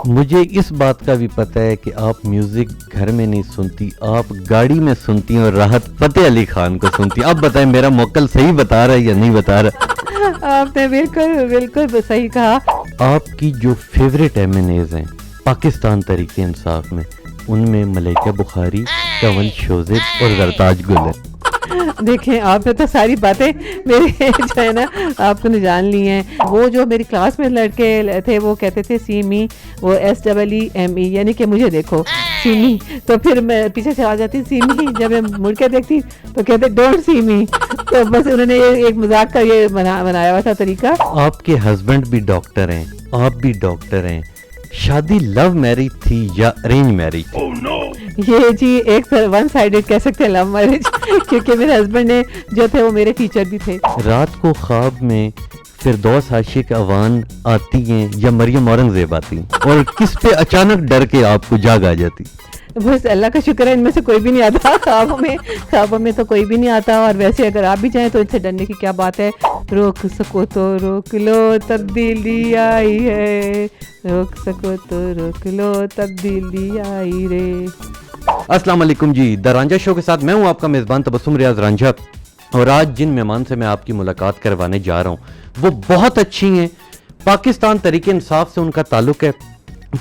مجھے اس بات کا بھی پتہ ہے کہ آپ میوزک گھر میں نہیں سنتی، آپ گاڑی میں سنتی ہیں اور راحت فتح علی خان کو سنتی ہیں. اب بتائیں میرا موکل صحیح بتا رہا ہے یا نہیں بتا رہا؟ آپ نے بالکل صحیح کہا. آپ کی جو فیوریٹ ایم این ایز ہیں پاکستان تحریک انصاف میں، ان میں ملیکہ بخاری، کنول شوزب اور زرتاج گل ہے. دیکھیں آپ نے تو ساری باتیں میرے جو ہے نا آپ نے جان لی ہیں. وہ جو میری کلاس میں لڑکے تھے وہ کہتے تھے سی می، وہ SEEME، یعنی کہ مجھے دیکھو سی می. تو پھر میں پیچھے سے آ جاتی سی می، جب میں مڑ کے دیکھتی تو کہتے ڈونٹ سی می. تو بس انہوں نے ایک مذاق کا یہ بنایا ہوا تھا طریقہ. آپ کے ہسبینڈ بھی ڈاکٹر ہیں، آپ بھی ڈاکٹر ہیں، شادی لو میرج تھی یا ارینج میرج؟ یہ جی ایک ون سائیڈڈ کہہ سکتے ہیں لو میرج، کیونکہ میرے ہسبینڈ نے جو تھے وہ میرے ٹیچر بھی تھے. رات کو خواب میں فردوس عاشق اوان آتی ہیں یا مریم اورنگزیب آتی ہیں، اور کس پہ اچانک ڈر کے آپ کو جاگ آ جاتی؟ بس اللہ کا شکر ہے ان میں سے کوئی بھی نہیں آتا خوابوں میں تو کوئی بھی نہیں آتا. اور ویسے اگر آپ بھی چاہیں تو ان سے ڈرنے کی کیا بات ہے. روک سکو تو روک لو تبدیلی آئی ہے، روک سکو تو روک لو تبدیلی آئی رے. السلام علیکم جی، دا رانجھا شو کے ساتھ میں ہوں آپ کا میزبان تبسم ریاض رانجھا. اور آج جن مہمان سے میں آپ کی ملاقات کروانے جا رہا ہوں وہ بہت اچھی ہیں. پاکستان تحریک انصاف سے ان کا تعلق ہے.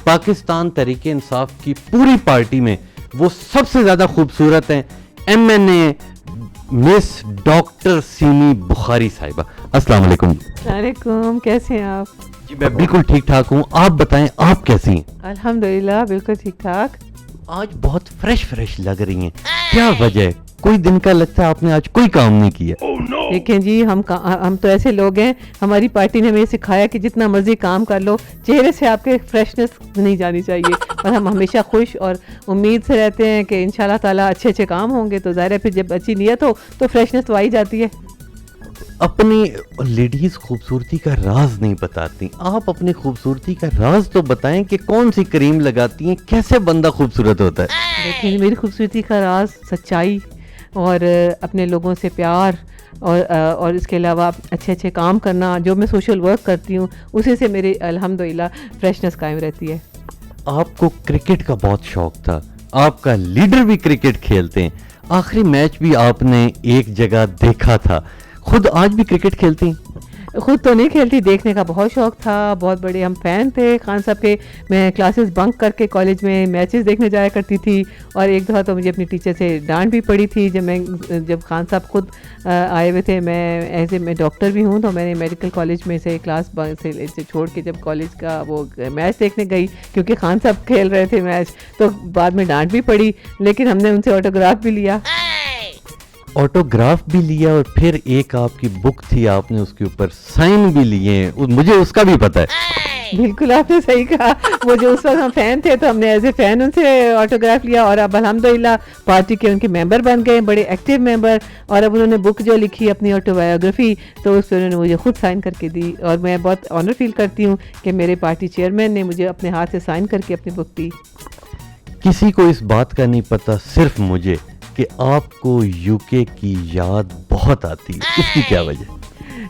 پاکستان تحریک انصاف کی پوری پارٹی میں وہ سب سے زیادہ خوبصورت ہیں، MNA مس ڈاکٹر سیمی بخاری صاحبہ. السلام علیکم. وعلیکم، کیسے ہیں آپ؟ جی میں بالکل ٹھیک ٹھاک ہوں، آپ بتائیں آپ کیسی ہیں؟ الحمدللہ بالکل ٹھیک ٹھاک. آج بہت فریش لگ رہی ہیں، کیا وجہ ہے؟ کوئی دن کا لگتا ہے آپ نے آج کوئی کام نہیں کیا. دیکھیں جی ہم تو ایسے لوگ ہیں، ہماری پارٹی نے ہمیں سکھایا کہ جتنا مرضی کام کر لو چہرے سے آپ کے فریشنس نہیں جانی چاہیے. اور ہم ہمیشہ خوش اور امید سے رہتے ہیں کہ انشاءاللہ تعالیٰ اچھے کام ہوں گے. تو ظاہر ہے پھر جب اچھی نیت ہو تو فریشنس تو آ ہی جاتی ہے. اپنی لیڈیز خوبصورتی کا راز نہیں بتاتی، آپ اپنی خوبصورتی کا راز تو بتائیں کہ کون سی کریم لگاتی ہیں، کیسے بندہ خوبصورت ہوتا ہے؟ دیکھیں میری خوبصورتی کا راز سچائی اور اپنے لوگوں سے پیار اور اس کے علاوہ اچھے کام کرنا. جو میں سوشل ورک کرتی ہوں اسی سے میری الحمدللہ فریشنس قائم رہتی ہے. آپ کو کرکٹ کا بہت شوق تھا، آپ کا لیڈر بھی کرکٹ کھیلتے ہیں، آخری میچ بھی آپ نے ایک جگہ دیکھا تھا. خود آج بھی کرکٹ کھیلتی ہیں؟ خود تو نہیں کھیلتی، دیکھنے کا بہت شوق تھا. بہت بڑے ہم فین تھے خان صاحب کے. میں کلاسز بنک کر کے کالج میں میچز دیکھنے جایا کرتی تھی. اور ایک دفعہ تو مجھے اپنی ٹیچر سے ڈانٹ بھی پڑی تھی جب خان صاحب خود آئے ہوئے تھے. میں ڈاکٹر بھی ہوں تو میں نے میڈیکل کالج میں سے کلاس سے چھوڑ کے جب کالج کا وہ میچ دیکھنے گئی کیونکہ خان صاحب کھیل رہے تھے میچ، تو بعد میں ڈانٹ بھی پڑی. لیکن ہم نے ان سے آٹوگراف بھی لیا. آٹوگراف بھی لیا اور پھر ایک آپ کی بک تھی، آپ نے اس کے اوپر سائن بھی لیے، مجھے اس کا بھی پتہ ہے. بالکل آپ نے صحیح کہا. وہ جو اس وقت ہم فین تھے تو ہم نے ایز اے فین ان سے آٹوگراف لیا. اور اب الحمدللہ پارٹی کے ان کے ممبر بن گئے، بڑے ایکٹیو ممبر. اور اب انہوں نے بک جو لکھی اپنی آٹو بایوگرافی تو اس پہ انہوں نے مجھے خود سائن کر کے دی. اور میں بہت آنر فیل کرتی ہوں کہ میرے پارٹی چیئرمین نے مجھے اپنے ہاتھ سے سائن کر کے اپنی بک دی. کسی کو اس بات کا نہیں پتہ، صرف مجھے، کہ آپ کو UK کی یاد بہت آتی ہے. اس کی کیا وجہ؟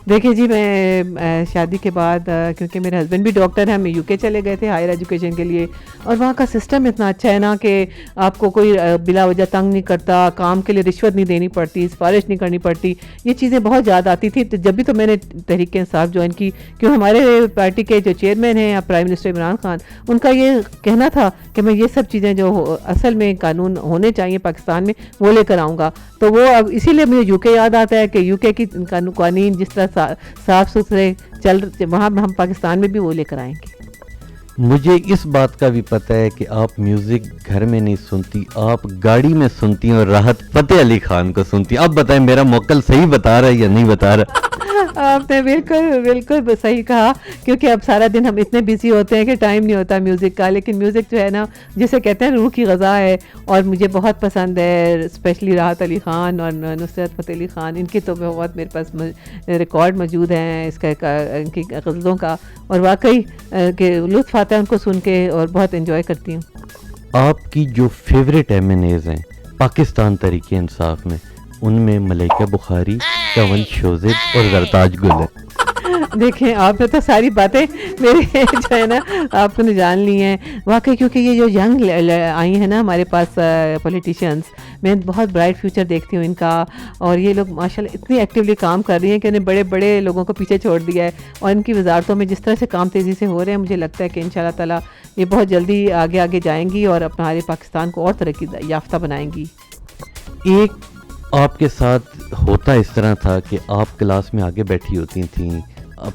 دیکھیں جی میں شادی کے بعد کیونکہ میرے ہسبینڈ بھی ڈاکٹر ہیں، ہم UK چلے گئے تھے ہائر ایجوکیشن کے لیے. اور وہاں کا سسٹم اتنا اچھا ہے نا کہ آپ کو کوئی بلا وجہ تنگ نہیں کرتا، کام کے لیے رشوت نہیں دینی پڑتی، سفارش نہیں کرنی پڑتی. یہ چیزیں بہت یاد آتی تھی جب بھی تو میں نے تحریک انصاف جوائن کی. کیوں ہمارے پارٹی کے جو چیئرمین ہیں پرائم منسٹر عمران خان، ان کا یہ کہنا تھا کہ میں یہ سب چیزیں جو اصل میں قانون ہونے چاہیے پاکستان میں وہ لے کر آؤں گا. تو وہ اب اسی لیے مجھے UK یاد آتا ہے کہ UK کی قوانین جس طرح صاف ستھرے چل وہاں ہم پاکستان میں بھی وہ لے کر آئیں گے. مجھے اس بات کا بھی پتہ ہے کہ آپ میوزک گھر میں نہیں سنتی، آپ گاڑی میں سنتی ہیں اور راحت فتح علی خان کو سنتی ہیں. اب بتائیں میرا موکل صحیح بتا رہا ہے یا نہیں بتا رہا؟ آپ نے بالکل صحیح کہا. کیونکہ اب سارا دن ہم اتنے بزی ہوتے ہیں کہ ٹائم نہیں ہوتا میوزک کا. لیکن میوزک جو ہے نا جسے کہتے ہیں روح کی غذا ہے اور مجھے بہت پسند ہے. اسپیشلی راحت علی خان اور نصرت فتح علی خان، ان کی تو بہت میرے پاس ریکارڈ موجود ہیں اس کا ان کی غزلوں کا. اور واقعی کہ لطف آتا ہے ان کو سن کے اور بہت انجوائے کرتی ہوں. آپ کی جو فیوریٹ MNAs ہیں پاکستان تحریک انصاف میں، ان میں ملیکہ بخاری، کنول شوزب اور زرتاج گل ہے. دیکھیں آپ نے تو ساری باتیں میرے جو ہے نا آپ نے جان لی ہیں واقعی, کیونکہ یہ جو ینگ آئی ہیں نا ہمارے پاس پولیٹیشینس, میں بہت برائٹ فیوچر دیکھتی ہوں ان کا, اور یہ لوگ ماشاءاللہ اتنی ایکٹیولی کام کر رہی ہیں کہ انہیں بڑے بڑے لوگوں کو پیچھے چھوڑ دیا ہے, اور ان کی وزارتوں میں جس طرح سے کام تیزی سے ہو رہے ہیں مجھے لگتا ہے کہ انشاءاللہ تعالیٰ یہ بہت جلدی آگے آگے جائیں گی اور اپنا ہمارے پاکستان کو اور ترقی یافتہ بنائیں گی. ایک آپ کے ساتھ ہوتا اس طرح تھا کہ آپ کلاس میں آگے بیٹھی ہوتی تھیں,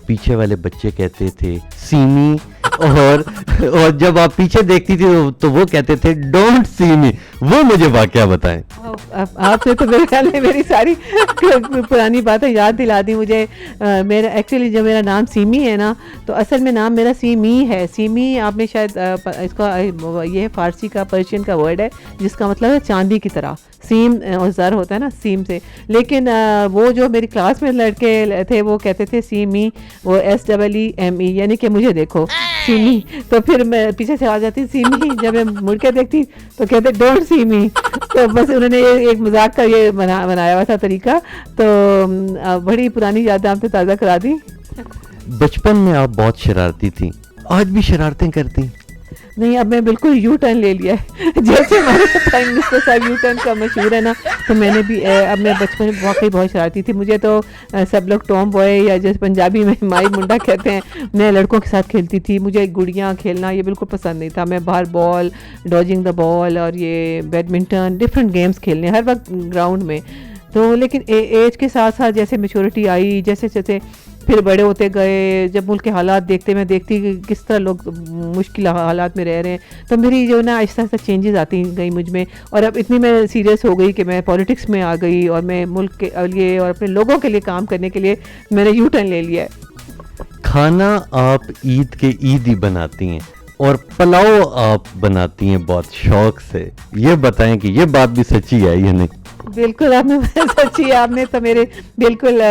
پیچھے والے بچے کہتے تھے سیمی, اور جب آپ پیچھے دیکھتی تھی تو وہ کہتے تھے ڈونٹ سی می. وہ مجھے واقعہ بتائیں. آپ نے تو میرے خیال میں میری ساری پرانی باتیں یاد دلا دی مجھے. میرا ایکچولی جو میرا نام سیمی ہے نا, تو اصل میں نام میرا سیمی ہے. سیمی آپ نے شاید اس کا یہ فارسی کا پرشین کا ورڈ ہے جس کا مطلب ہے چاندی کی طرح. سیم اور زر ہوتا ہے نا سیم سے, لیکن وہ جو میری کلاس میں لڑکے تھے وہ کہتے تھے سیمی, وہ SEEME, یعنی کہ مجھے دیکھو سیمی. تو پھر میں پیچھے سے آ جاتی سیمی, جب میں مڑ کے دیکھتی تو کہتے ڈونٹ سی می. تو بس انہوں نے ایک مذاق کا یہ بنایا ہوا تھا طریقہ. تو بڑی پرانی یادیں آپ نے تازہ کرا دی. بچپن میں آپ بہت شرارتی تھیں, آج بھی شرارتیں کرتی؟ نہیں, اب میں بالکل یو ٹرن لے لیا ہے, جیسے ہمارے پرائم منسٹر صاحب یو ٹرن کا مشہور ہے نا, تو میں نے بھی اب میں بچپن میں واقعی بہت شرارتی تھی. مجھے تو سب لوگ ٹوم بوائے یا جیسے پنجابی میں مائی منڈا کہتے ہیں, میں لڑکوں کے ساتھ کھیلتی تھی. مجھے گڑیاں کھیلنا یہ بالکل پسند نہیں تھا. میں باہر بال, ڈاجنگ دا بال اور یہ بیڈمنٹن, ڈفرینٹ گیمز کھیلنے ہر وقت گراؤنڈ میں. تو لیکن ایج کے ساتھ ساتھ جیسے میچورٹی آئی, جیسے جیسے پھر بڑے ہوتے گئے, جب ملک کے حالات دیکھتے میں دیکھتی کہ کس طرح لوگ مشکل حالات میں رہ رہے ہیں, تو میری جو نا آہستہ آہستہ چینجز آتی گئی مجھ میں. اور اب اتنی میں سیریس ہو گئی کہ میں پالیٹکس میں آ گئی, اور میں ملک کے لیے اور اپنے لوگوں کے لیے کام کرنے کے لیے میں نے یو ٹرن لے لیا ہے. کھانا آپ عید کے عید ہی بناتی ہیں, اور پلاؤ آپ بناتی ہیں بہت شوق سے. یہ بتائیں کہ یہ بات بھی سچی ہے یا نہیں؟ بالکل, آپ نے سچی, آپ نے تو میرے بالکل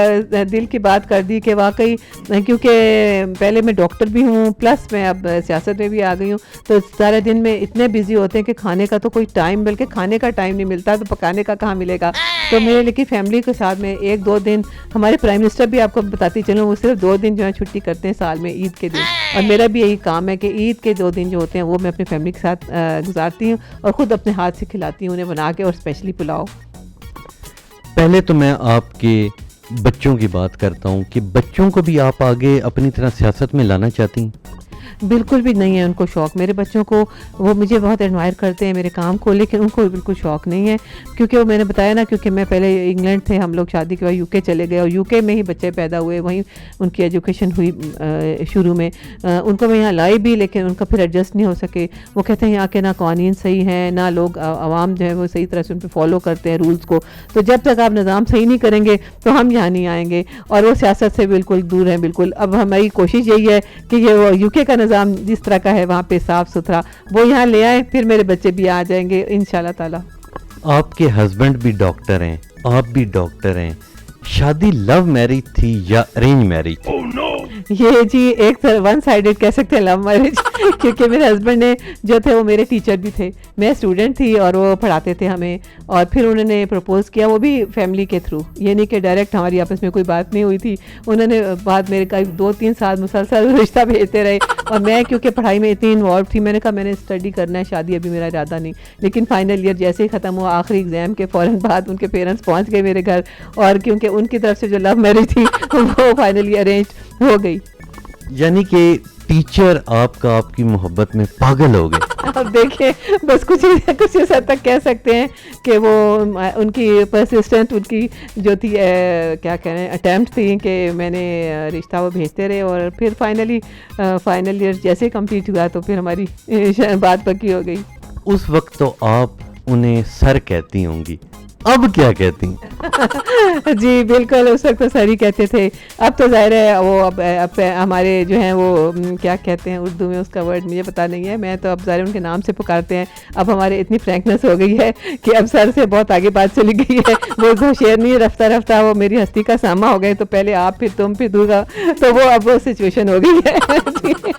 دل کی بات کر دی کہ واقعی, کیونکہ پہلے میں ڈاکٹر بھی ہوں پلس میں اب سیاست میں بھی آ گئی ہوں, تو سارے دن میں اتنے بزی ہوتے ہیں کہ کھانے کا تو کوئی ٹائم, بلکہ کھانے کا ٹائم نہیں ملتا, تو پکانے کا کہاں ملے گا. تو میرے لیکن فیملی کے ساتھ میں 1-2 دن, ہمارے پرائم منسٹر بھی آپ کو بتاتی چلوں وہ صرف 2 دن جو ہے چھٹی کرتے ہیں سال میں, عید کے دن, اور میرا بھی یہی کام ہے کہ عید کے 2 دن جو ہوتے ہیں وہ میں اپنی فیملی کے ساتھ گزارتی ہوں, اور خود اپنے ہاتھ سے کھلاتی ہوں انہیں بنا کے, اور اسپیشلی پلاؤ. پہلے تو میں آپ کے بچوں کی بات کرتا ہوں کہ بچوں کو بھی آپ آگے اپنی طرح سیاست میں لانا چاہتی ہیں؟ بالکل بھی نہیں ہے ان کو شوق. میرے بچوں کو, وہ مجھے بہت ایڈمائر کرتے ہیں میرے کام کو, لیکن ان کو بالکل شوق نہیں ہے, کیونکہ وہ میں نے بتایا نا, کیونکہ میں پہلے انگلینڈ تھے, ہم لوگ شادی کے بعد UK چلے گئے, اور UK میں ہی بچے پیدا ہوئے, وہیں ان کی ایجوکیشن ہوئی شروع میں. ان کو میں یہاں لائی بھی, لیکن ان کا پھر ایڈجسٹ نہیں ہو سکے. وہ کہتے ہیں یہاں کے نہ قوانین صحیح ہیں, نہ لوگ عوام جو ہے وہ صحیح طرح سے ان پہ فالو کرتے ہیں رولس کو, تو جب تک آپ نظام صحیح نہیں کریں گے تو ہم یہاں نہیں آئیں گے. اور وہ سیاست سے بالکل دور ہیں بالکل. اب ہماری کوشش یہی ہے کہ یہ UK کا نظام جس طرح کا ہے وہاں پہ صاف ستھرا, وہ یہاں لے آئیں, پھر میرے بچے بھی آ جائیں گے انشاءاللہ تعالی. آپ کے ہسبینڈ بھی ڈاکٹر ہیں, آپ بھی ڈاکٹر ہیں, شادی لو میرج تھی یا ارینج میرج؟ یہ جی ایک طرح ون سائیڈڈ کہہ سکتے ہیں لو میرج, کیونکہ میرے ہسبینڈ نے جو تھے وہ میرے ٹیچر بھی تھے, میں اسٹوڈنٹ تھی اور وہ پڑھاتے تھے ہمیں, اور پھر انہوں نے پرپوز کیا, وہ بھی فیملی کے تھرو, یہ نہیں کہ ڈائریکٹ ہماری آپس میں کوئی بات نہیں ہوئی تھی. انہوں نے بعد میرے کا 2-3 سال مسلسل رشتہ بھیجتے رہے, اور میں کیونکہ پڑھائی میں اتنی انوالو تھی, میں نے کہا میں نے اسٹڈی کرنا ہے, شادی ابھی میرا ارادہ نہیں. لیکن فائنل ایئر جیسے ہی ختم ہوا, آخری ایگزام کے فوراً بعد ان کے پیرنٹس پہنچ گئے میرے گھر, اور کیونکہ ان کی طرف سے جو لو میرج تھی وہ فائنلی ارینج ہو گئی. یعنی کہ ٹیچر آپ کا آپ کی محبت میں پاگل ہو گئے. اب دیکھیں, بس کچھ اس حد تک کہہ سکتے ہیں کہ وہ ان کی پرسسٹنٹ, ان کی جو تھی کیا کہہ رہے ہیں اٹیمپٹ تھی کہ میں نے رشتہ وہ بھیجتے رہے, اور پھر فائنل ایئر جیسے کمپلیٹ ہوا تو پھر ہماری بات پکی ہو گئی. اس وقت تو آپ انہیں سر کہتی ہوں گی, اب کیا کہتی ہیں؟ جی بالکل, اس وقت تو سر ہی کہتے تھے, اب تو ظاہر ہے وہ اب ہمارے جو ہیں وہ کیا کہتے ہیں اردو میں, اس کا ورڈ مجھے پتہ نہیں ہے, میں تو اب ظاہر ان کے نام سے پکارتے ہیں. اب ہمارے اتنی فرینکنس ہو گئی ہے کہ اب سر سے بہت آگے بات چلی گئی ہے. وہ شعر نہیں, رفتہ رفتہ وہ میری ہستی کا ساما ہو گئے, تو پہلے آپ پھر تم پھر دوسرا, تو وہ اب وہ سچویشن ہو گئی ہے.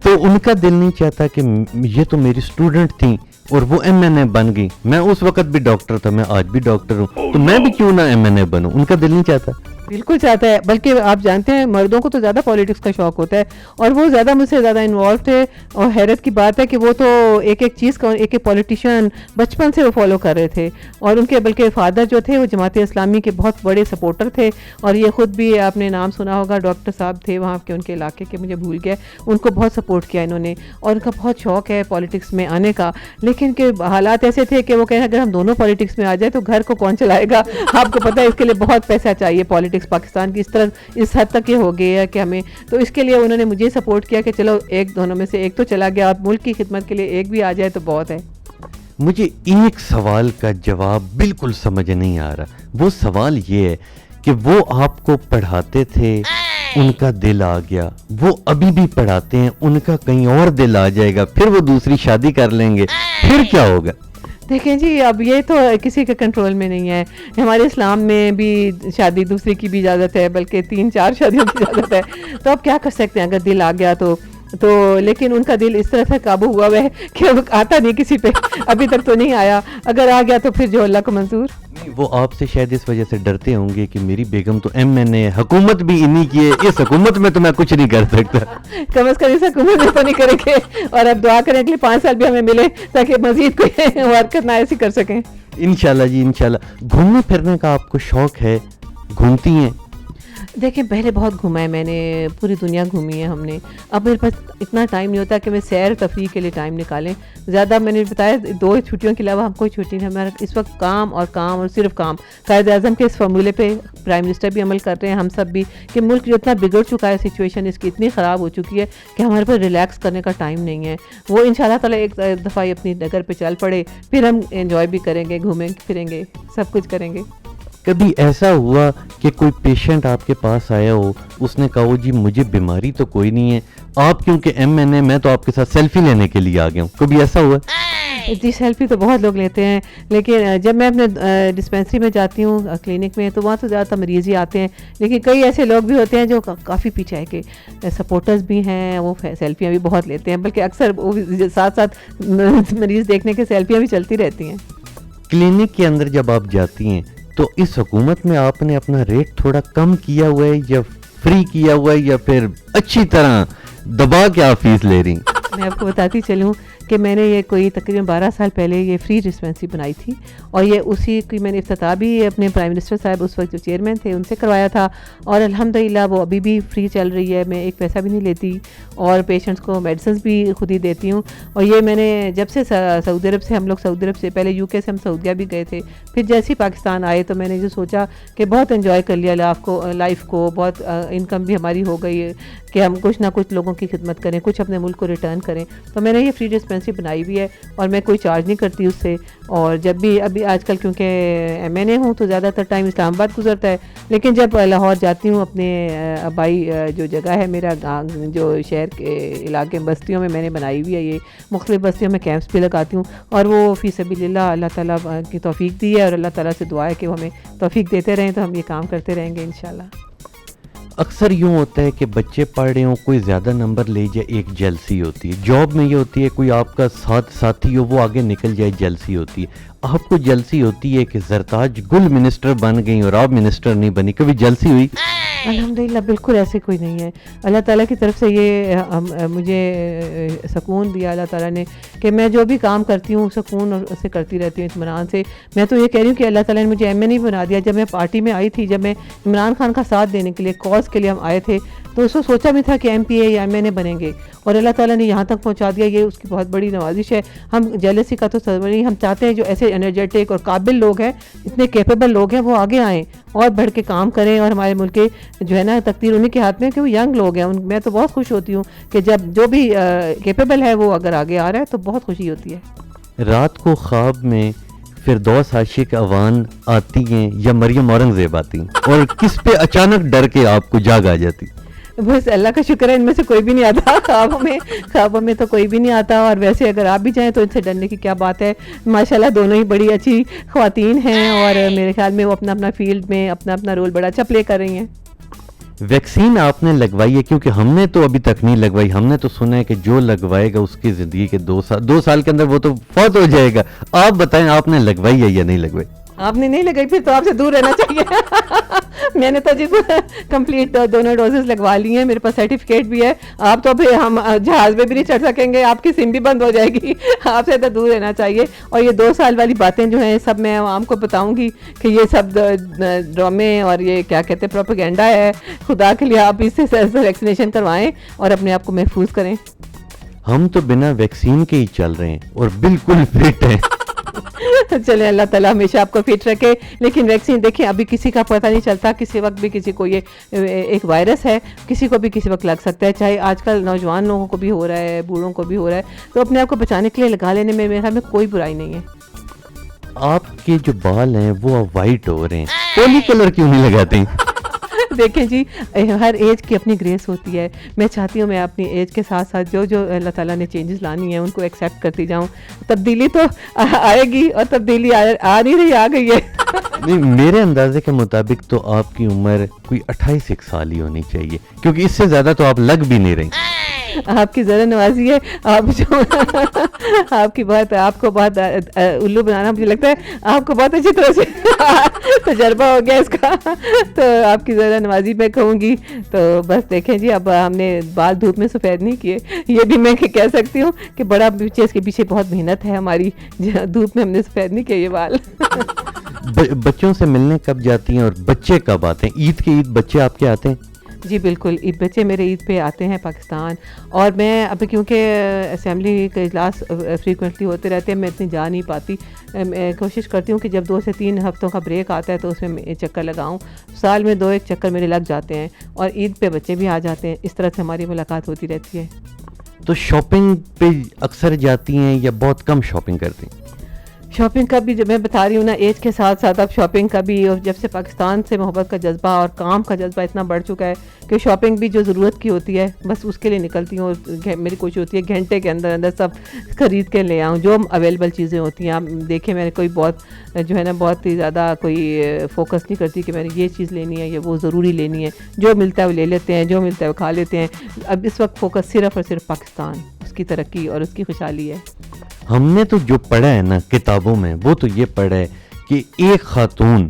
تو ان کا دل نہیں چاہتا کہ یہ تو میری اسٹوڈنٹ تھیں اور وہ MNA بن گئی, میں اس وقت بھی ڈاکٹر تھا, میں آج بھی ڈاکٹر ہوں, تو میں بھی کیوں نہ MNA بنوں, ان کا دل نہیں چاہتا؟ بالکل چاہتا ہے, بلکہ آپ جانتے ہیں مردوں کو تو زیادہ پالیٹکس کا شوق ہوتا ہے, اور وہ زیادہ مجھ سے زیادہ انوالوڈ ہے. اور حیرت کی بات ہے کہ وہ تو ایک ایک چیز کا ایک ایک پولیٹیشین بچپن سے وہ فالو کر رہے تھے, اور ان کے بلکہ فادر جو تھے وہ جماعت اسلامی کے بہت بڑے سپورٹر تھے. اور یہ خود بھی آپ نے نام سنا ہوگا, ڈاکٹر صاحب تھے وہاں کے, ان کے علاقے کے, مجھے بھول گیا, ان کو بہت سپورٹ کیا انہوں نے, اور ان کا بہت شوق ہے پالیٹکس میں آنے کا. لیکن کہ حالات ایسے تھے کہ وہ کہیں اگر ہم دونوں پالیٹکس میں آ جائے تو گھر کو کون چلائے گا, آپ کو پتہ ہے اس کے لیے بہت پیسہ چاہیے پالیٹکس پاکستان کی, اس طرح اس حد تک یہ ہو گیا ہے کہ ہمیں, تو اس کے لیے انہوں نے مجھے سپورٹ کیا کہ چلو ایک دونوں میں سے ایک تو چلا گیا, آپ ملک کی خدمت کے لیے ایک بھی آ جائے تو بہت ہے. مجھے ایک سوال کا جواب بالکل سمجھ نہیں آ رہا. وہ سوال یہ ہے کہ وہ آپ کو پڑھاتے تھے, ان کا دل آ گیا, وہ ابھی بھی پڑھاتے ہیں, ان کا کہیں اور دل آ جائے گا, پھر وہ دوسری شادی کر لیں گے, پھر کیا ہوگا؟ دیکھیں جی, اب یہ تو کسی کے کنٹرول میں نہیں ہے. ہمارے اسلام میں بھی شادی دوسری کی بھی اجازت ہے, بلکہ 3-4 شادیوں کی اجازت ہے. تو اب کیا کر سکتے ہیں اگر دل آ گیا تو لیکن ان کا دل اس طرح سے قابو ہوا ہوا ہے کہ وہ آتا نہیں کسی پہ, ابھی تک تو نہیں آیا. اگر آ گیا تو پھر جو اللہ کو منظور. نہیں, وہ آپ سے شاید اس وجہ سے ڈرتے ہوں گے کہ میری بیگم تو MNA, حکومت بھی انہی کی ہے, اس حکومت میں تو میں کچھ نہیں کر سکتا. کم از کم اس حکومت میں تو نہیں کریں گے, اور اب دعا کریں کہ 5 سال بھی ہمیں ملے تاکہ مزید کوئی حرکت نہ ایسی کر سکیں. انشاءاللہ جی, انشاءاللہ. گھومنے پھرنے کا آپ کو شوق ہے, گھومتی ہیں؟ دیکھیں پہلے بہت گھوما ہے میں نے, پوری دنیا گھومی ہے ہم نے. اب میرے پاس اتنا ٹائم نہیں ہوتا کہ میں سیر تفریح کے لیے ٹائم نکالیں. زیادہ میں نے بتایا 2 چھٹیوں کے علاوہ ہم کوئی چھٹی نہیں, ہمارا اس وقت کام اور کام اور صرف کام. قائد اعظم کے اس فارمولے پہ پرائم منسٹر بھی عمل کر رہے ہیں, ہم سب بھی, کہ ملک جو اتنا بگڑ چکا ہے, سچویشن اس کی اتنی خراب ہو چکی ہے کہ ہمارے پاس ریلیکس کرنے کا ٹائم نہیں ہے. وہ ان شاء اللہ تعالیٰ ایک دفعہ اپنی ڈگر پہ چل پڑے, پھر ہم انجوائے بھی کریں گے, گھومیں پھریں گے, سب کچھ کریں گے. کبھی ایسا ہوا کہ کوئی پیشنٹ آپ کے پاس آیا ہو, اس نے کہا جی مجھے بیماری تو کوئی نہیں ہے, آپ کیونکہ MNA, میں تو آپ کے ساتھ سیلفی لینے کے لیے آ گیا ہوں, کبھی ایسا ہوا؟ جی سیلفی تو بہت لوگ لیتے ہیں, لیکن جب میں اپنے ڈسپینسری میں جاتی ہوں, کلینک میں, تو وہاں تو زیادہ تر مریض ہی آتے ہیں. لیکن کئی ایسے لوگ بھی ہوتے ہیں جو کافی پیچھے ہے, کہ سپورٹرز بھی ہیں, وہ سیلفیاں بھی بہت لیتے ہیں, بلکہ اکثر وہ ساتھ ساتھ مریض دیکھنے کے سیلفیاں بھی چلتی رہتی ہیں. کلینک کے اندر جب آپ جاتی ہیں تو اس حکومت میں آپ نے اپنا ریٹ تھوڑا کم کیا ہوا ہے, یا فری کیا ہوا ہے, یا پھر اچھی طرح دبا کے آپ فیس لے رہی ہیں؟ میں آپ کو بتاتی چلوں کہ میں نے یہ کوئی تقریباً 12 سال پہلے یہ فری ڈسپینسری بنائی تھی, اور یہ اسی کی میں نے افتتاح بھی اپنے پرائم منسٹر صاحب اس وقت جو چیئرمین تھے ان سے کروایا تھا, اور الحمدللہ وہ ابھی بھی فری چل رہی ہے. میں ایک پیسہ بھی نہیں لیتی, اور پیشنٹس کو میڈیسنز بھی خود ہی دیتی ہوں. اور یہ میں نے جب سے سعودی عرب سے, ہم لوگ سعودی عرب سے پہلے UK سے ہم سعودیہ بھی گئے تھے, پھر جیسے ہی پاکستان آئے تو میں نے جو سوچا کہ بہت انجوائے کر لیا لائف کو, بہت انکم بھی ہماری ہو گئی ہے کہ ہم کچھ نہ کچھ لوگوں کی خدمت کریں, کچھ اپنے ملک کو ریٹرن کریں. تو میں نے یہ فری ڈسپینسری بنائی ہوئی ہے, اور میں کوئی چارج نہیں کرتی اس سے. اور جب بھی ابھی آج کل کیونکہ MNA ہوں تو زیادہ تر ٹائم اسلام آباد گزرتا ہے, لیکن جب لاہور جاتی ہوں اپنے آبائی جو جگہ ہے میرا, جو شہر کے علاقے بستیوں میں میں نے بنائی ہوئی ہے, یہ مختلف بستیوں میں کیمپس بھی لگاتی ہوں, اور وہ فی سبیل اللہ تعالیٰ کی توفیق دی ہے, اور اللہ تعالیٰ سے دعا ہے کہ وہ ہمیں توفیق دیتے رہیں, تو ہم یہ کام کرتے رہیں گے انشاءاللہ. اکثر یوں ہوتا ہے کہ بچے پڑھ رہے ہوں, کوئی زیادہ نمبر لے جائے, ایک جیلسی ہوتی ہے. جاب میں یہ ہوتی ہے کوئی آپ کا ساتھی ہو وہ آگے نکل جائے, جیلسی ہوتی ہے. آپ کو جیلسی ہوتی ہے کہ زرتاج گل منسٹر بن گئی اور آپ منسٹر نہیں بنی, کبھی جیلسی ہوئی؟ الحمدللہ بالکل ایسے کوئی نہیں ہے. اللہ تعالیٰ کی طرف سے یہ مجھے سکون دیا اللہ تعالیٰ نے, کہ میں جو بھی کام کرتی ہوں سکون سے کرتی رہتی ہوں, اطمینان سے. میں تو یہ کہہ رہی ہوں کہ اللہ تعالیٰ نے مجھے MNA بنا دیا. جب میں پارٹی میں آئی تھی, جب میں عمران خان کا ساتھ دینے کے لیے, کاز کے لیے ہم آئے تھے, تو اس کو سوچا بھی تھا کہ MPA یا MNA بنیں گے, اور اللہ تعالیٰ نے یہاں تک پہنچا دیا. یہ اس کی بہت بڑی نوازش ہے. ہم جیلسی کا تو سبب نہیں, ہم چاہتے ہیں جو ایسے انرجیٹک اور قابل لوگ ہیں, اتنے کیپیبل لوگ ہیں, وہ آگے آئیں اور بڑھ کے کام کریں, اور ہمارے ملک کے جو ہے نا تقدیر انہیں کے ہاتھ میں, کہ وہ ینگ لوگ ہیں. میں تو بہت خوش ہوتی ہوں کہ جب جو بھی کیپیبل ہے وہ اگر آگے آ رہا ہے تو بہت خوشی ہوتی ہے. رات کو خواب میں فردوس عاشق اوان آتی ہیں یا مریم اورنگزیب آتی ہیں, اور کس پہ اچانک ڈر کے آپ کو جاگ آ جاتی؟ بس اللہ کا شکر ہے ان میں سے کوئی بھی نہیں آتا خوابوں میں تو کوئی بھی نہیں آتا. اور ویسے اگر آپ بھی جائیں تو ان سے ڈرنے کی کیا بات ہے. ماشاءاللہ دونوں ہی بڑی اچھی خواتین ہیں, اور میرے خیال میں وہ اپنا اپنا فیلڈ میں اپنا اپنا رول بڑا اچھا پلے کر رہی ہیں. ویکسین آپ نے لگوائی ہے؟ کیونکہ ہم نے تو ابھی تک نہیں لگوائی. ہم نے تو سنا ہے کہ جو لگوائے گا اس کی زندگی کے 2 سال کے اندر وہ تو فوت ہو جائے گا. آپ بتائیں آپ نے لگوائی ہے یا نہیں لگوائی؟ آپ نے نہیں لگائی, پھر تو آپ سے دور رہنا چاہیے. میں نے تو جی کمپلیٹ دونوں ڈوزز لگوا لی ہیں, میرے پاس سرٹیفکیٹ بھی ہے. آپ تو پھر ہم جہاز میں بھی نہیں چڑھ سکیں گے, آپ کی سم بھی بند ہو جائے گی, آپ سے تو دور رہنا چاہیے. اور یہ 2 سال والی باتیں جو ہیں سب میں عوام کو بتاؤں گی کہ یہ سب ڈرامے اور یہ کیا کہتے ہیں پروپیگنڈا ہے. خدا کے لیے آپ اس سے ویکسینیشن کروائیں اور اپنے آپ کو محفوظ کریں. ہم تو بنا ویکسین کے ہی چل رہے ہیں اور بالکل فٹ ہیں. چلیں اللہ تعالیٰ ہمیشہ آپ کو فٹ رکھے. لیکن ویکسین دیکھیں ابھی کسی کا پتہ نہیں چلتا, کسی وقت بھی کسی کو یہ ایک وائرس ہے, کسی کو بھی کسی وقت لگ سکتا ہے, چاہے آج کل نوجوان لوگوں کو بھی ہو رہا ہے, بوڑھوں کو بھی ہو رہا ہے. تو اپنے آپ کو بچانے کے لیے لگا لینے میں میرے خیال میں کوئی برائی نہیں ہے. آپ کے جو بال ہیں وہ وائٹ ہو رہے ہیں, پولی کلر کیوں نہیں لگاتے ہیں؟ دیکھیں جی ہر ایج کی اپنی گریس ہوتی ہے. میں چاہتی ہوں میں اپنی ایج کے ساتھ ساتھ جو اللہ تعالیٰ نے چینجز لانی ہیں ان کو ایکسیپٹ کرتی جاؤں. تبدیلی تو آئے گی, اور تبدیلی آ نہیں رہی, آ گئی ہے. نہیں, میرے اندازے کے مطابق تو آپ کی عمر کوئی 28 سال ہی ہونی چاہیے, کیونکہ اس سے زیادہ تو آپ لگ بھی نہیں رہے. آپ کی ذرا نوازی ہے, آپ جو آپ کی بات, آپ کو بہت الو بنانا مجھے لگتا ہے آپ کو بہت اچھی طرح سے تجربہ ہو گیا اس کا, تو آپ کی ذرا نوازی میں کہوں گی. تو بس دیکھیں جی اب ہم نے بال دھوپ میں سفید نہیں کیے, یہ بھی میں کہہ سکتی ہوں کہ بڑا پیچھے اس کے پیچھے بہت محنت ہے ہماری, دھوپ میں ہم نے سفید نہیں کیے یہ بال. بچوں سے ملنے کب جاتی ہیں اور بچے کب آتے ہیں؟ عید کے عید بچے آپ کے آتے ہیں؟ جی بالکل, عید بچے میرے عید پہ آتے ہیں پاکستان. اور میں ابھی کیونکہ اسمبلی کے اجلاس فریکوینٹلی ہوتے رہتے ہیں, میں اتنی جا نہیں پاتی. میں کوشش کرتی ہوں کہ جب 2 سے 3 ہفتوں کا بریک آتا ہے تو اس میں چکر لگاؤں. سال میں 2-1 چکر میرے لگ جاتے ہیں, اور عید پہ بچے بھی آ جاتے ہیں. اس طرح سے ہماری ملاقات ہوتی رہتی ہے. تو شاپنگ پہ اکثر جاتی ہیں یا بہت کم شاپنگ کرتی ہیں؟ شاپنگ کا بھی, جو میں بتا رہی ہوں نا, ایج کے ساتھ ساتھ اب شاپنگ کا بھی, اور جب سے پاکستان سے محبت کا جذبہ اور کام کا جذبہ اتنا بڑھ چکا ہے کہ شاپنگ بھی جو ضرورت کی ہوتی ہے بس اس کے لیے نکلتی ہوں. میری کوشش ہوتی ہے گھنٹے کے اندر اندر سب خرید کے لے آؤں جو اویلیبل چیزیں ہوتی ہیں. آپ دیکھیں میں نے کوئی بہت جو ہے نا بہت ہی زیادہ کوئی فوکس نہیں کرتی کہ میں نے یہ چیز لینی ہے یا وہ ضروری لینی ہے. جو ملتا ہے وہ لے لیتے ہیں, جو ملتا ہے وہ کھا لیتے ہیں. اب اس وقت فوکس صرف اور صرف پاکستان, اس کی ترقی اور اس کی خوشحالی ہے. ہم نے تو جو پڑھا ہے نا کتابوں میں, وہ تو یہ پڑھا ہے کہ ایک خاتون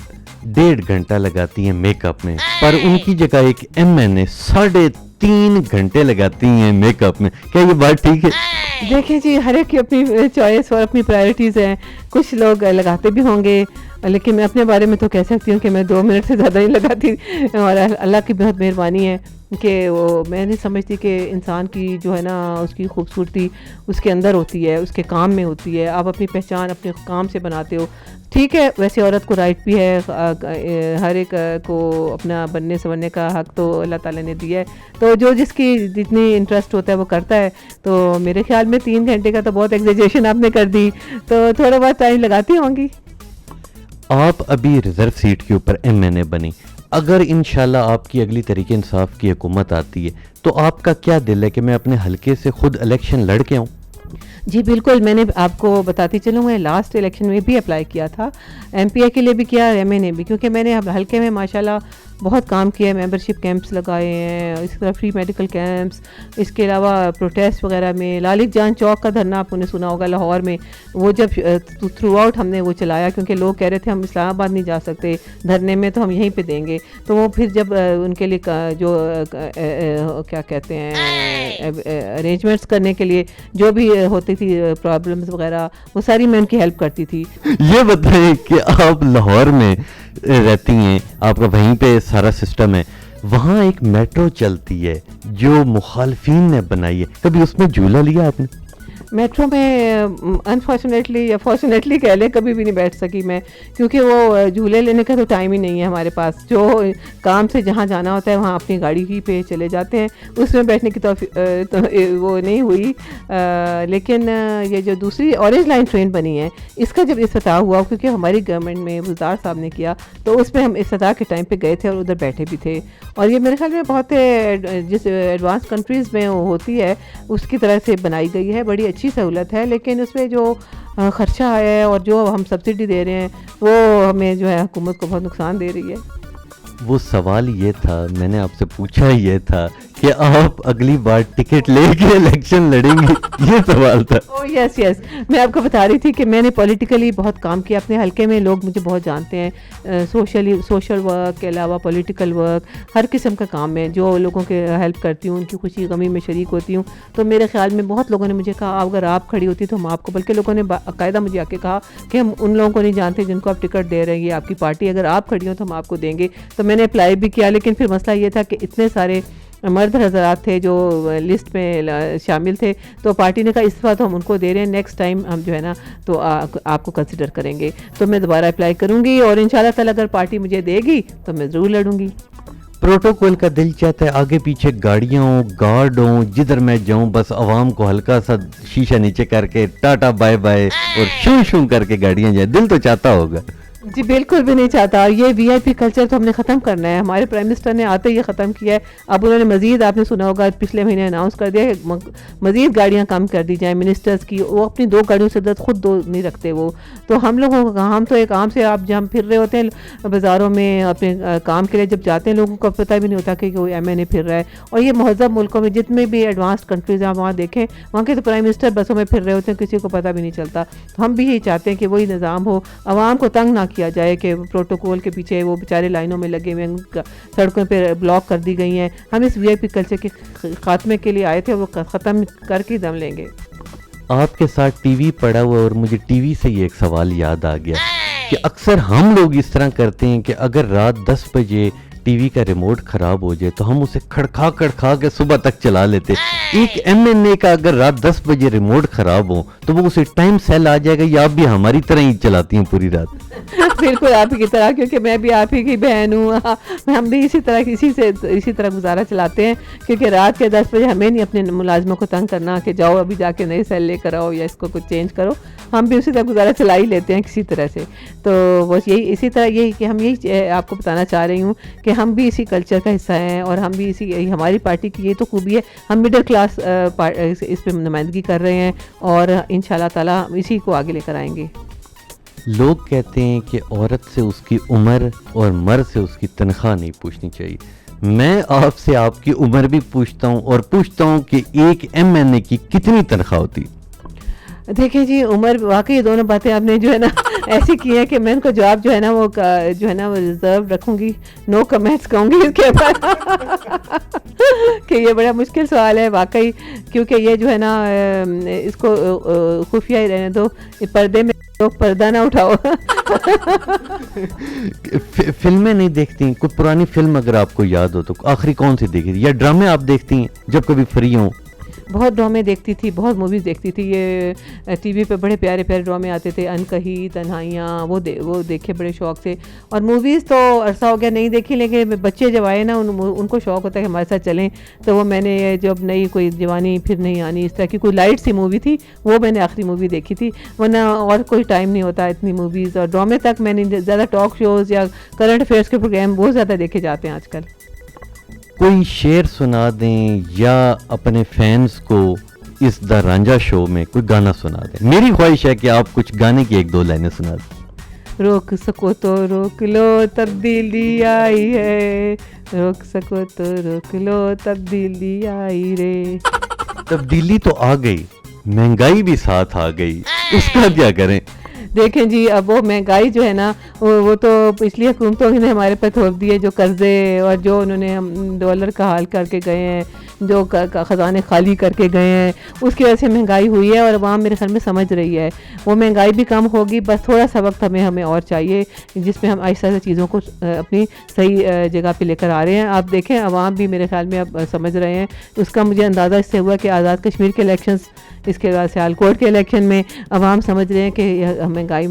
1.5 گھنٹہ لگاتی ہیں میک اپ میں, پر ان کی جگہ ایک MN 3.5 گھنٹے لگاتی ہیں میک اپ میں. کیا یہ بات ٹھیک ہے؟ دیکھیں جی ہر ایک کی اپنی چوائس اور اپنی پرائرٹیز ہیں. کچھ لوگ لگاتے بھی ہوں گے, لیکن میں اپنے بارے میں تو کہہ سکتی ہوں کہ میں 2 منٹ سے زیادہ نہیں لگاتی. اور اللہ کی بہت مہربانی ہے کہ وہ, میں نہیں سمجھتی کہ انسان کی جو ہے نا اس کی خوبصورتی اس کے اندر ہوتی ہے, اس کے کام میں ہوتی ہے. آپ اپنی پہچان اپنے کام سے بناتے ہو. ٹھیک ہے, ویسے عورت کو رائٹ بھی ہے, ہر ایک کو اپنا بننے سننے کا حق تو اللہ تعالیٰ نے دیا ہے. تو جو جس کی جتنی انٹرسٹ ہوتا ہے وہ کرتا ہے. تو میرے خیال میں 3 گھنٹے کا تو بہت ایگزیجریشن آپ نے کر دی, تو تھوڑا بہت ٹائم لگاتی ہوں گی. آپ ابھی ریزرو سیٹ کے اوپر MNA بنی, اگر انشاءاللہ آپ کی اگلی تحریک انصاف کی حکومت آتی ہے تو آپ کا کیا دل ہے کہ میں اپنے حلقے سے خود الیکشن لڑ کے آؤں؟ جی بالکل, میں نے آپ کو بتاتی چلوں, میں لاسٹ الیکشن میں بھی اپلائی کیا تھا, MPA کے لیے بھی کیا اور MNA بھی, کیونکہ میں نے حلقے میں ماشاءاللہ بہت کام کیا ہے. ممبرشپ کیمپس لگائے ہیں, اس طرح فری میڈیکل کیمپس, اس کے علاوہ پروٹیسٹ وغیرہ میں. لالک جان چوک کا دھرنا آپ نے سنا ہوگا لاہور میں, وہ جب تھرو آؤٹ ہم نے وہ چلایا کیونکہ لوگ کہہ رہے تھے ہم اسلام آباد نہیں جا سکتے دھرنے میں, تو ہم یہیں پہ دیں گے. تو وہ پھر جب ان کے لیے جو کیا کہتے ہیں ارینجمنٹس کرنے کے لیے جو بھی ہوتی تھی پرابلمس وغیرہ, وہ ساری میں ان کی ہیلپ کرتی تھی. یہ بتائیں کہ آپ لاہور میں رہتی ہیں, آپ کا وہیں پہ سارا سسٹم ہے, وہاں ایک میٹرو چلتی ہے جو مخالفین نے بنائی ہے, کبھی اس میں جھولا لیا آپ نے؟ میٹرو میں انفارچونیٹلی یا فارچونیٹلی کہہ لیں کبھی بھی نہیں بیٹھ سکی میں, کیونکہ وہ جھولے لینے کا تو ٹائم ہی نہیں ہے ہمارے پاس. جو کام سے جہاں جانا ہوتا ہے وہاں اپنی گاڑی ہی پہ چلے جاتے ہیں, اس میں بیٹھنے کی تو وہ نہیں ہوئی. لیکن یہ جو دوسری اورنج لائن ٹرین بنی ہے اس کا جب افتتاح ہوا, کیونکہ ہماری گورنمنٹ میں وزار صاحب نے کیا, تو اس میں ہم افتتاح کے ٹائم پہ گئے تھے اور ادھر بیٹھے بھی تھے. اور یہ میرے خیال میں بہت جس ایڈوانس کنٹریز میں ہوتی ہے اس کی طرح سے بنائی گئی ہے, بڑی اچھی سہولت ہے. لیکن اس میں جو خرچہ آیا ہے اور جو ہم سبسڈی دے رہے ہیں وہ ہمیں جو ہے حکومت کو بہت نقصان دے رہی ہے. وہ سوال یہ تھا, میں نے آپ سے پوچھا یہ تھا کہ آپ اگلی بار ٹکٹ لے کے الیکشن لڑیں گی؟ یہ سوال تھا. یس یس میں آپ کو بتا رہی تھی کہ میں نے پولیٹیکلی بہت کام کیا اپنے حلقے میں, لوگ مجھے بہت جانتے ہیں سوشل ورک کے علاوہ پولیٹیکل ورک, ہر قسم کا کام میں جو لوگوں کے ہیلپ کرتی ہوں, ان کی خوشی غمی میں شریک ہوتی ہوں. تو میرے خیال میں بہت لوگوں نے مجھے کہا اگر آپ کھڑی ہوتی تو ہم آپ کو, بلکہ لوگوں نے باقاعدہ مجھے آ کے کہا کہ ہم ان لوگوں کو نہیں جانتے جن کو آپ ٹکٹ دے رہے ہیں, آپ کی پارٹی اگر آپ کھڑی ہوں تو ہم آپ کو دیں گے. تو میں نے اپلائی بھی کیا, لیکن پھر مسئلہ یہ تھا کہ اتنے سارے مرد حضرات تھے جو لسٹ میں شامل تھے, تو پارٹی نے کہا اس بار تو ہم ان کو دے رہے ہیں, نیکسٹ ٹائم ہم جو ہے نا تو آپ کو کنسیڈر کریں گے. تو میں دوبارہ اپلائی کروں گی اور انشاءاللہ تعالی اگر پارٹی مجھے دے گی تو میں ضرور لڑوں گی. پروٹوکول کا دل چاہتا ہے آگے پیچھے گاڑیاں ہوں, گارڈ ہوں, جدھر میں جاؤں بس عوام کو ہلکا سا شیشہ نیچے کر کے ٹاٹا بائے بائے اور شوں شوں کر کے گاڑیاں جائیں. دل تو چاہتا ہوگا. جی بالکل بھی نہیں چاہتا. یہ وی آئی پی کلچر تو ہم نے ختم کرنا ہے. ہمارے پرائم منسٹر نے آتے ہی ختم کیا ہے. اب انہوں نے مزید, آپ نے سنا ہوگا پچھلے مہینے اناؤنس کر دیا کہ مزید گاڑیاں کم کر دی جائیں منسٹرز کی. وہ اپنی 2 گاڑیوں سے خود 2 نہیں رکھتے وہ. تو ہم لوگوں کو, ہم تو ایک عام سے آپ جب ہم پھر رہے ہوتے ہیں بازاروں میں اپنے کام کے لیے, جب جاتے ہیں لوگوں کو پتہ بھی نہیں ہوتا کہ کوئی ایم این اے پھر رہا ہے. اور یہ مہذب ملکوں میں جتنے بھی ایڈوانسڈ کنٹریز ہیں وہاں دیکھیں, وہاں کے تو پرائم منسٹر بسوں میں پھر رہے ہوتے ہیں, کسی کو پتہ بھی نہیں چلتا. تو ہم بھی یہی چاہتے ہیں کہ وہی نظام ہو, عوام کو تنگ نہ کیا جائے کہ پروٹوکول کے پیچھے وہ بیچارے لائنوں میں لگے ہوئے ہیں, سڑکوں پہ بلاک کر دی گئی ہیں. ہم اس وی آئی پی کلچر کے خاتمے کے لیے آئے تھے, وہ ختم کر کے دم لیں گے. آپ کے ساتھ ٹی وی پڑا ہوا, اور مجھے ٹی وی سے یہ ایک سوال یاد آ گیا کہ اکثر ہم لوگ اس طرح کرتے ہیں کہ اگر رات 10 بجے ٹی وی کا ریموٹ خراب ہو جائے تو ہم اسے کھڑکھا کے صبح تک چلا لیتے. ایک ایم این اے کا اگر رات 10 بجے ریموٹ خراب ہو تو وہ اسے ٹائم سیل آ جائے گا, یا آپ بھی ہماری طرح ہی چلاتی ہیں پوری رات؟ بالکل آپ ہی کی طرح, کیونکہ میں بھی آپ ہی کی بہن ہوں. ہم بھی اسی طرح گزارا چلاتے ہیں, کیونکہ رات کے 10 بجے ہمیں نہیں اپنے ملازموں کو تنگ کرنا کہ جاؤ ابھی جا کے نئے سیل لے کر آؤ یا اس کو کچھ چینج کرو. ہم بھی اسی طرح گزارا چلا ہی لیتے ہیں کسی طرح سے. تو بس یہی اسی طرح یہی کہ ہم یہی آپ کو بتانا چاہ رہی ہوں کہ ہم بھی اسی کلچر کا حصہ ہیں, اور ہم بھی ہماری پارٹی کی یہ تو خوبی ہے, ہم مڈل کلاس اس پہ نمائندگی کر رہے ہیں, اور انشاءاللہ تعالی اسی کو آگے لے کر آئیں گے. لوگ کہتے ہیں کہ عورت سے اس کی عمر اور مرد سے اس کی تنخواہ نہیں پوچھنی چاہیے. میں آپ سے آپ کی عمر بھی پوچھتا ہوں, اور پوچھتا ہوں کہ ایک ایم این اے کی کتنی تنخواہ ہوتی؟ دیکھیں جی, عمر واقعی یہ دونوں باتیں آپ نے جو ہے نا ایسی کی ہیں کہ میں ان کو جواب جو ہے نا وہ ریزرو رکھوں گی, نو کمنٹس کہوں گی اس کے بعد کہ یہ بڑا مشکل سوال ہے واقعی, کیونکہ یہ جو ہے نا اس کو خفیہ ہی رہنے دو, پردے میں پردہ نہ اٹھاؤ. فلمیں نہیں دیکھتی؟ کوئی پرانی فلم اگر آپ کو یاد ہو تو آخری کون سی دیکھی تھی, یا ڈرامے آپ دیکھتی ہیں جب کبھی فری ہوں؟ بہت ڈرامے دیکھتی تھی, بہت موویز دیکھتی تھی. یہ ٹی وی پہ بڑے پیارے پیارے ڈرامے آتے تھے, انکہی, تنہائیاں, وہ دیکھے بڑے شوق سے. اور موویز تو عرصہ ہو گیا نہیں دیکھی, لیکن بچے جب آئے نا ان کو شوق ہوتا ہے کہ ہمارے ساتھ چلیں, تو وہ میں نے جب نئی کوئی جوانی پھر نہیں آنی اس طرح کی کوئی لائٹ سی مووی تھی, وہ میں نے آخری مووی دیکھی تھی. ورنہ اور کوئی ٹائم نہیں ہوتا اتنی موویز اور ڈرامے تک. میں نے زیادہ ٹاک شوز یا کرنٹ افیئرس کے پروگرام بہت زیادہ دیکھے جاتے ہیں آج کل. کوئی شعر سنا دیں یا اپنے فینس کو اس دا رانجھا شو میں کوئی گانا سنا دیں. میری خواہش ہے کہ آپ کچھ گانے کی 1-2 لائنیں سنا دیں. روک سکو تو روک لو تبدیلی آئی ہے, روک سکو تو روک لو تبدیلی آئی رے. تبدیلی تو آ گئی, مہنگائی بھی ساتھ آ گئی, اس کا کیا کریں؟ دیکھیں جی, اب وہ مہنگائی جو ہے نا وہ تو پچھلی حکومتوں نے ہمارے پہ تھوپ دی ہے, جو قرضے اور جو انہوں نے ڈالر کا حال کر کے گئے ہیں, جو خزانے خالی کر کے گئے ہیں, اس کی وجہ سے مہنگائی ہوئی ہے. اور عوام میرے خیال میں سمجھ رہی ہے, وہ مہنگائی بھی کم ہوگی, بس تھوڑا سا وقت ہمیں اور چاہیے جس میں ہم آہستہ آہستہ چیزوں کو اپنی صحیح جگہ پہ لے کر آ رہے ہیں. آپ دیکھیں عوام بھی میرے خیال میں اب سمجھ رہے ہیں. اس کا مجھے اندازہ اس سے ہوا کہ آزاد کشمیر کے الیکشنز, اس کے بعد سیالکوٹ کے الیکشن میں عوام سمجھ رہے ہیں کہ مہنگائی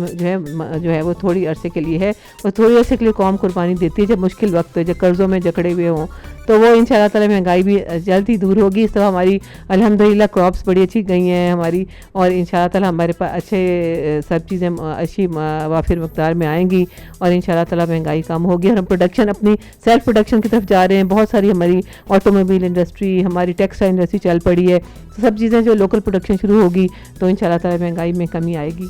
جو ہے وہ تھوڑی عرصے کے لیے ہے, اور تھوڑی عرصے کے لیے قوم قربانی دیتی ہے. جب مشکل وقت جب قرضوں میں جکڑے ہوئے ہوں تو وہ انشاءاللہ تعالی مہنگائی بھی جلد ہی دور ہوگی. اس طرح ہماری الحمدللہ کراپس بڑی اچھی گئی ہیں ہماری, اور انشاءاللہ تعالی ہمارے پاس اچھے سب چیزیں اچھی وافر مقدار میں آئیں گی, اور انشاءاللہ تعالی مہنگائی کم ہوگی. اور ہم پروڈکشن, اپنی سیلف پروڈکشن کی طرف جا رہے ہیں. بہت ساری ہماری آٹو موبائل انڈسٹری, ہماری ٹیکسٹائل انڈسٹری چل پڑی ہے. سب چیزیں جو لوکل پروڈکشن شروع ہوگی تو انشاءاللہ تعالی مہنگائی میں کمی آئے گی.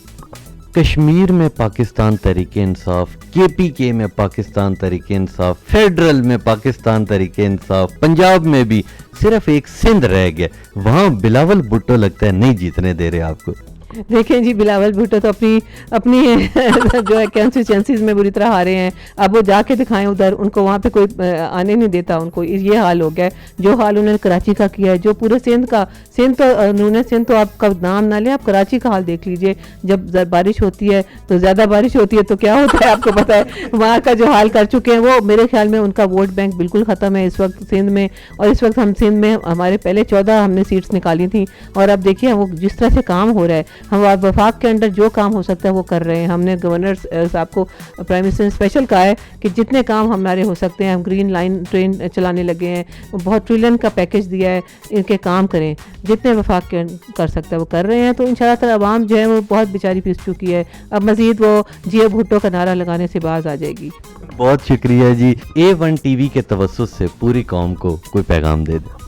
کشمیر میں پاکستان تحریک انصاف، KPK میں پاکستان تحریک انصاف، فیڈرل میں پاکستان تحریک انصاف، پنجاب میں بھی صرف ایک سندھ رہ گیا، وہاں بلاول بھٹو لگتا ہے نہیں جیتنے دے رہے آپ کو۔ دیکھیں جی بلاول بھٹو تو اپنی جو ہے کانسٹیچوئنسیز میں بری طرح ہارے ہیں، اب وہ جا کے دکھائیں ادھر، ان کو وہاں پہ کوئی آنے نہیں دیتا ان کو، یہ حال ہو گیا ہے۔ جو حال انہوں نے کراچی کا کیا ہے، جو پورے سندھ تو آپ کا نام نہ لیں، آپ کراچی کا حال دیکھ لیجئے، جب بارش ہوتی ہے تو زیادہ بارش ہوتی ہے تو کیا ہوتا ہے آپ کو پتہ ہے، وہاں کا جو حال کر چکے ہیں وہ، میرے خیال میں ان کا ووٹ بینک بالکل ختم ہے اس وقت سندھ میں، اور اس وقت ہم سندھ میں ہمارے پہلے 14 ہم نے سیٹس نکالی تھیں، اور اب دیکھیے وہ جس طرح سے کام ہو رہا ہے، ہم وفاق کے انڈر جو کام ہو سکتا ہے وہ کر رہے ہیں۔ ہم نے گورنر صاحب کو، پرائم منسٹر نے اسپیشل کہا ہے کہ جتنے کام ہمارے ہو سکتے ہیں، ہم گرین لائن ٹرین چلانے لگے ہیں، بہت ٹریلین کا پیکج دیا ہے، ان کے کام کریں، جتنے وفاق کے کر سکتا ہے وہ کر رہے ہیں، تو انشاءاللہ تعالی عوام جو ہے وہ بہت بیچاری پیس چکی ہے، اب مزید وہ جیو بھٹو کا نعرہ لگانے سے باز آ جائے گی۔ بہت شکریہ جی، A1 TV کے توسط سے پوری قوم کو کوئی پیغام دے دیں۔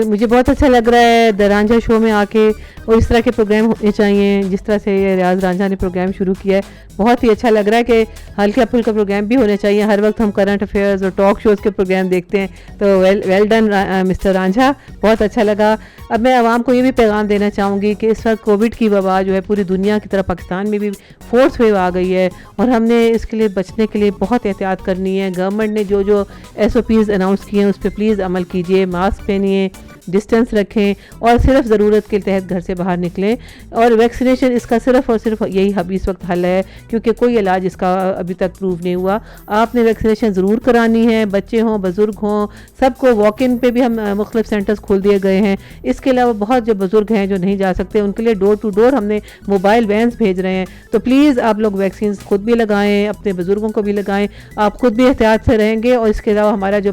مجھے بہت اچھا لگ رہا ہے دا رانجھا شو میں آ کے، اور اس طرح کے پروگرام ہونے چاہیے جس طرح سے یہ ریاض رانجھا نے پروگرام شروع کیا ہے، بہت ہی اچھا لگ رہا ہے کہ ہلکا پھلکا پروگرام بھی ہونے چاہیے۔ ہر وقت ہم کرنٹ افیئرز اور ٹاک شوز کے پروگرام دیکھتے ہیں، تو ویل ڈن مسٹر رانجھا، بہت اچھا لگا۔ اب میں عوام کو یہ بھی پیغام دینا چاہوں گی کہ اس وقت کووڈ کی وبا جو ہے پوری دنیا کی طرح پاکستان میں بھی فورتھ ویو آ گئی ہے، اور ہم نے اس کے لیے بچنے کے لیے بہت احتیاط کرنی ہے۔ گورنمنٹ نے جو SOPs اناؤنس کیے ہیں اس پہ پلیز عمل کیجیے، ماسک پہنیے، ڈسٹینس رکھیں، اور صرف ضرورت کے تحت گھر سے باہر نکلیں، اور ویکسینیشن اس کا صرف اور صرف یہی اس وقت حل ہے، کیونکہ کوئی علاج اس کا ابھی تک پروو نہیں ہوا۔ آپ نے ویکسینیشن ضرور کرانی ہے، بچے ہوں بزرگ ہوں، سب کو واک ان پہ بھی ہم مختلف سینٹرز کھول دیے گئے ہیں۔ اس کے علاوہ بہت جو بزرگ ہیں جو نہیں جا سکتے ان کے لیے ڈور ٹو ڈور ہم نے موبائل وینز بھیج رہے ہیں، تو پلیز آپ لوگ ویکسینز خود بھی لگائیں، اپنے بزرگوں کو بھی لگائیں، آپ خود بھی احتیاط سے رہیں گے، اور اس کے علاوہ ہمارا جو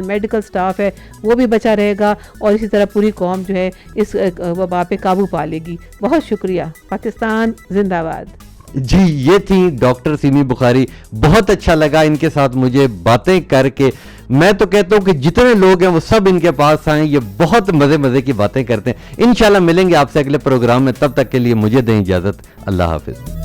میڈیکل سٹاف ہے وہ بھی بچا رہے گا، اور اسی طرح پوری قوم جو ہے اس وبا پہ قابو پا لے گی۔ بہت شکریہ۔ پاکستان زندہ باد۔ جی یہ تھی ڈاکٹر سیمی بخاری، بہت اچھا لگا ان کے ساتھ مجھے باتیں کر کے۔ میں تو کہتا ہوں کہ جتنے لوگ ہیں وہ سب ان کے پاس آئیں، یہ بہت مزے کی باتیں کرتے ہیں۔ انشاءاللہ ملیں گے آپ سے اگلے پروگرام میں، تب تک کے لیے مجھے دیں اجازت، اللہ حافظ۔